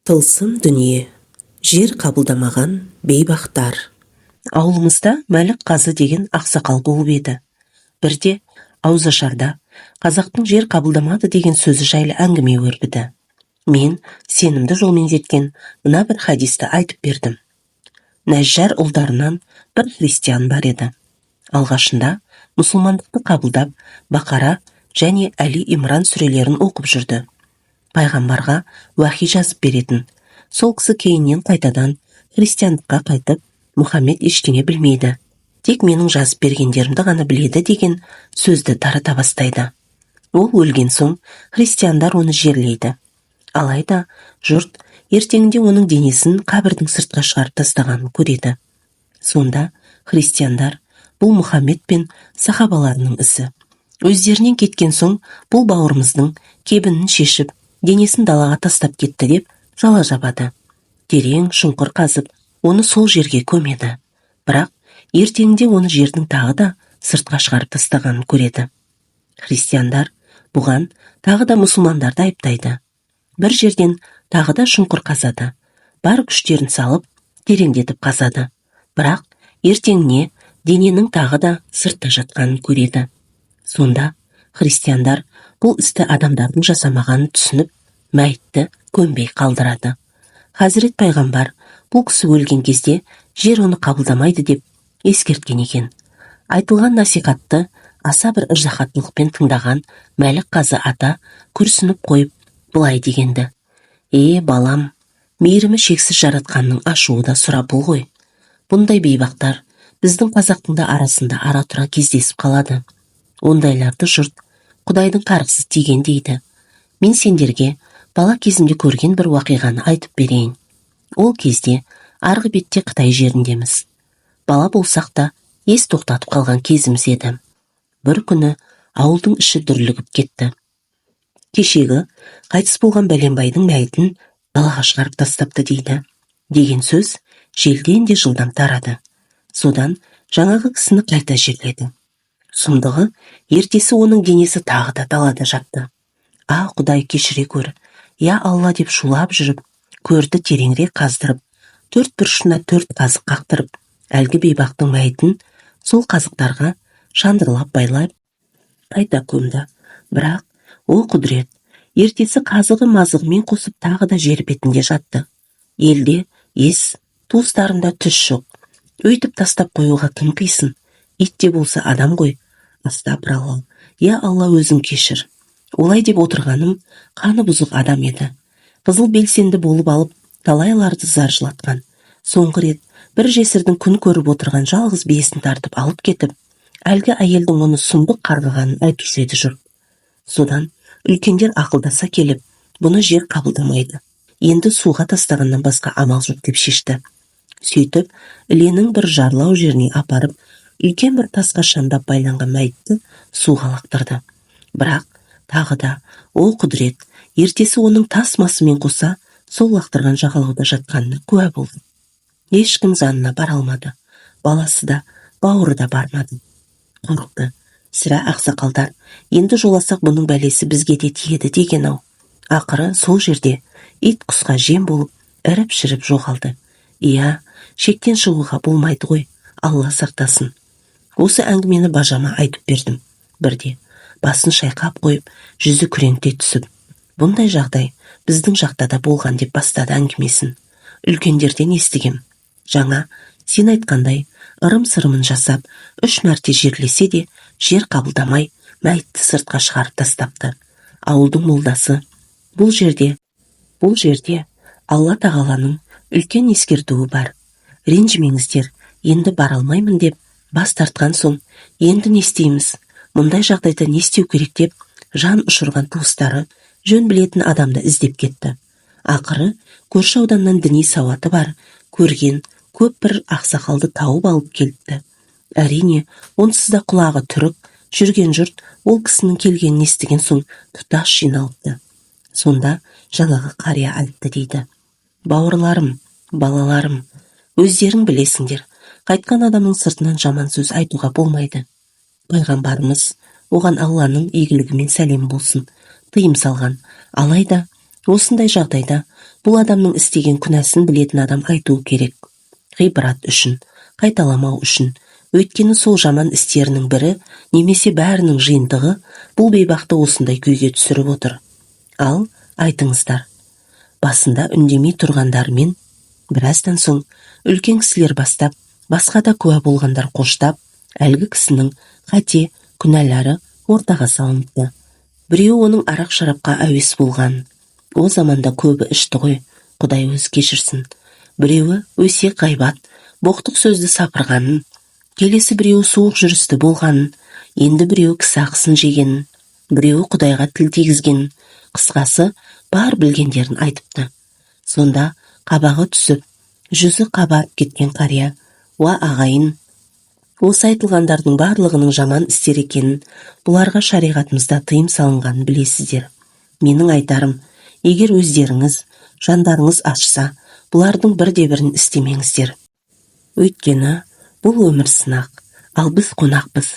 Тылсым дүние, жер қабылдамаған бейбақтар. Ауылымызда Мәлік Қазы деген ақсақал болып еді. Бірде ауызашарда қазақтың жер қабылдамады деген сөзі жайлы әңгіме өрбіді. Мен сенімді жолмен жеткен мына бір хадисті айтып бердім. Нәжжар ұлдарынан бір христиан бар еді. Алғашында мұсылмандықты қабылдап, Бақара және Әли Имран сүрелерін оқып жүрді. Пайғамбарға уахи жазып беретін. Сол кісі кейіннен қайтадан христиандыққа қайтып, Мұхаммед ештеңе білмейді, тек менің жазып бергендерімді ғана біледі деген сөзді тарата бастайды. Ол өлген соң христиандар оны жерлейді. Алайда жұрт ертеңінде оның денесін қабірдің сыртқа шығарып тастағанын көреді. Сонда христиандар бұл Мұхаммед пен сахабаларының ісі. Өздерінен кеткен соң бұл бауырымыздың кебінін шешіп, денесін далаға тастап кетті деп жала жабады. Терең шұңқыр қазып, оны сол жерге көмеді. Бірақ ертеңінде оны жердің тағы да сыртқа шығарып тастағанын көреді. Христиандар бұған тағы да мұсылмандарды айыптайды. Бір жерден тағы да шұңқыр қазады. Бар күштерін салып, тереңдетіп қазады. Бірақ ертеңіне дененің тағы да сыртта жатқанын көреді. Сонда христиандар бұл істі адамдардың жасамағанын түсініп, мәйітті көмбей қалдырады. Хазірет пайғамбар бұл кісі өлген кезде жер оны қабылдамайды деп ескерткен екен. Айтылған насихатты аса бір ыждахаттылықпен тыңдаған Мәлік Қазы ата күрсініп қойып былай дегенді. Балам, мейірімі шексіз жаратқанның ашуы да сұрапыл ғой. Бұндай бейбақтар біздің қазақтың да арасында ара-тұра кездесіп қалады. Ондайларды жұрт Құдайдың қарғысы тиген дейді. Мен сендерге бала кезімде көрген бір уақиғаны айтып берейін. Ол кезде арғы бетте Қытай жеріндеміз. Бала болсақ та ес тоқтатып қалған кезіміз еді. Бір күні ауылдың іші дүрлігіп кетті. Кешегі қайтыс болған бәленбайдың мәйітін далаға шығарып тастапты дейді. Деген сөз желден де жылдам тарады. Содан жаңағы кісіні қайта жерледі. Сұмдығы, ертесі оның денесі тағы да далада жатты. Құдай кешіре көр, Алла деп шулап жүріп, көрді тереңірек қаздырып, төрт бұрышына 4 қазық қақтырып, әлгі бейбақтың мәйітін сол қазықтарға шандырлап байлап, қайта көмді. Бірақ, құдірет, ертесі қазығы мазығымен қосып тағы да жер бетінде жатты. Елде ес, туыстарында түс жоқ. Өйтіп тастап қоюға кім қисын? Итте болса адам ғой. Астапыралла, Алла өзің кешір. Олай деп отырғаным қаны бұзық адам еді. Қызыл белсенді болып алып, талайларды зар жылатқан. Соңғы рет бір жесірдің күн көріп отырған жалғыз биесін тартып алып кетіп, әлгі әйелдің оны сұмдық қарғығанын айтушы еді жұрт. Содан үлкендер ақылдаса келіп, бұны жер қабылдамайды. Енді суға тастағаннан басқа амал жоқ деп шешті. Сөйтіп, іленің бір жарлау жеріне апарып, үлкен бір тасқа шандап байланған мәйітті суға лақтырды. Бірақ тағы да, құдірет, ертесі оның тас масымен қоса сол лақтырған жағалауда жатқанына куә болды. Ешкім жанына бара алмады. Баласы да, бауыры да бармады. Қорықты. Сірә ақсақалдар, енді жоласақ бұның бәлесі бізге де тиеді деген-ау. Ақыры сол жерде ит құсқа жем болып, іріп-шіріп жоғалды. Шектен шығуға болмайды ғой, Алла сақтасын. Осы әңгімені бажама айтып бердім. Бірде басын шайқап қойып, жүзі күреңте түсіп, бұндай жағдай біздің жақта да болған деп бастады әңгімесін. Үлкендерден естігем. Жаңа сен айтқандай ырым-сырымын жасап, 3 мәрте жерлесе де жер қабылдамай, мәйітті сыртқа шығарып тастапты. Ауылдың молдасы бұл жерде Алла тағаланың үлкен ескертуі бар. Ренжімеңіздер, енді бара алмаймын деп бас тартқан соң, енді не істейміз? Мұндай жағдайда не істеу керек деп жан ұшырған туыстары жөн білетін адамды іздеп кетті. Ақыры көрші ауданнан діни сауаты бар, көрген көп бір ақсақалды тауып алып келіпті. Әрине, онсыз да құлағы түрік, жүрген жұрт ол кісінің келгенін естіген соң тұтас жиналыпты. Сонда жаңағы қария айтты дейді. Бауырларым, балаларым, өздерің білесіңдер, қайтқан адамның сыртынан жаман сөз айтуға болмайды. Пайғамбарымыз, оған Алланың игілігімен сәлем болсын, тыйым салған. Алайда, осындай жағдайда бұл адамның істеген күнәсін білетін адам айтуы керек. Ғибрат үшін, қайталамау үшін. Өйткені сол жаман істерінің бірі немесе бәрінің жиынтығы бұл бейбақты осындай күйге түсіріп отыр. Ал айтыңыздар. Басында үндемей тұрғандармен біраздан соң үлкен кісілер бастап, басқа да куә болғандар қоштап, әлгі кісінің қате, күнәлары ортаға салыныпты. Біреуі оның арақ шарапқа әуес болған. О заманда көбі ішті ғой, Құдай өзі кешірсін. Біреуі өсек ғайбат, боқтық сөзді сапырғанын, келесі біреуі суық жүрісті болғанын, енді біреуі кісі ақысын жегенін, біреуі Құдайға тіл тигізгенін, қысқасы бар білгендерін айтыпты. Сонда қабағы түсіп, жүзі қабарып кеткен қария: «Уа ағайын, осы айтылғандардың барлығының жаман істер екенін, бұларға шариғатымызда тыйым салынғанын білесіздер. Менің айтарым, егер өздеріңіз, жандарыңыз ашса, бұлардың бірде-бірін істемеңіздер. Өйткені бұл өмір сынақ, ал біз қонақпыз.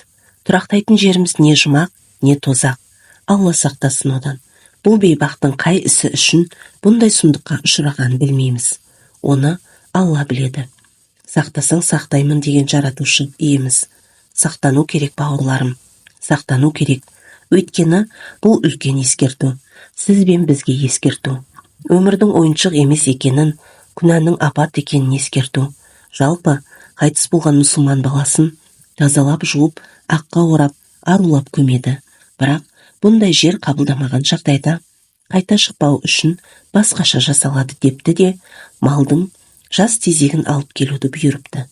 Тұрақтайтын жеріміз не жұмақ, не тозақ. Алла сақтасын одан. Бұл бейбақтың қай ісі үшін бұндай сұмдыққа ұшырағанын білмейміз. Оны Алла біледі. Сақтасаң сақтаймын деген жаратушы иеміз. Сақтану керек, бауырларым. Сақтану керек. Өйткені бұл үлкен ескерту. Сіз бен бізге ескерту. Өмірдің ойыншық емес екенін, күнәнің апат екенін ескерту. Жалпы, қайтыс болған мұсылман баласын тазалап жуып, аққа орап, арулап көмеді. Бірақ бұндай жер қабылдамаған жағдайда қайта шықпау үшін басқаша жасалады депті де, малдың жас тезегін алып келуді бұйырыпты.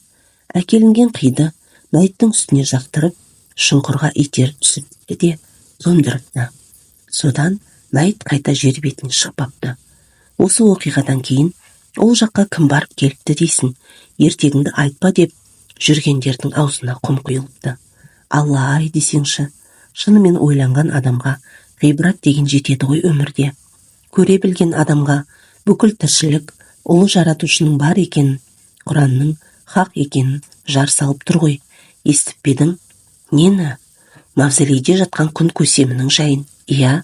Әкелінген қиды мәйіттің үстіне жақтырып, шұңқырға итер түсіріпті де көмдіріпті. Содан мәйіт қайта жер бетіне шықпапты. Осы оқиғадан кейін ол жаққа кім барып келіпті дейсің, ертегіңді айтпа деп жүргендердің аузына құм құйылыпты. Алла-ай десеңші, шынымен ойланған адамға ғибрат деген жетеді ғой өмірде. Көре білген адамға бүкіл тіршілік ұлы жаратушының бар екенін, Құранның хақ екенін жар салып тұр ғой. Естіп педің? Нені? Мавзолейде жатқан күн көсемінің жайын. Иә,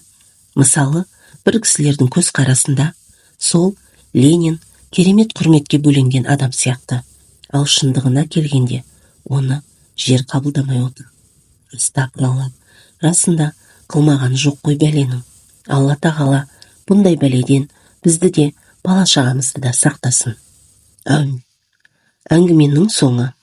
мысалы, бір кісілердің көз қарасында сол Ленин керемет құрметке бөленген адам сияқты. Ал шындығына келгенде оны жер қабылдамай отыр. Астағфиралла, расында қылмаған жоқ қой бәленің. Алла тағала бұндай бәледен бізді де бала шағамызды да сақтасын. Әмин. Әңгіменің соңы.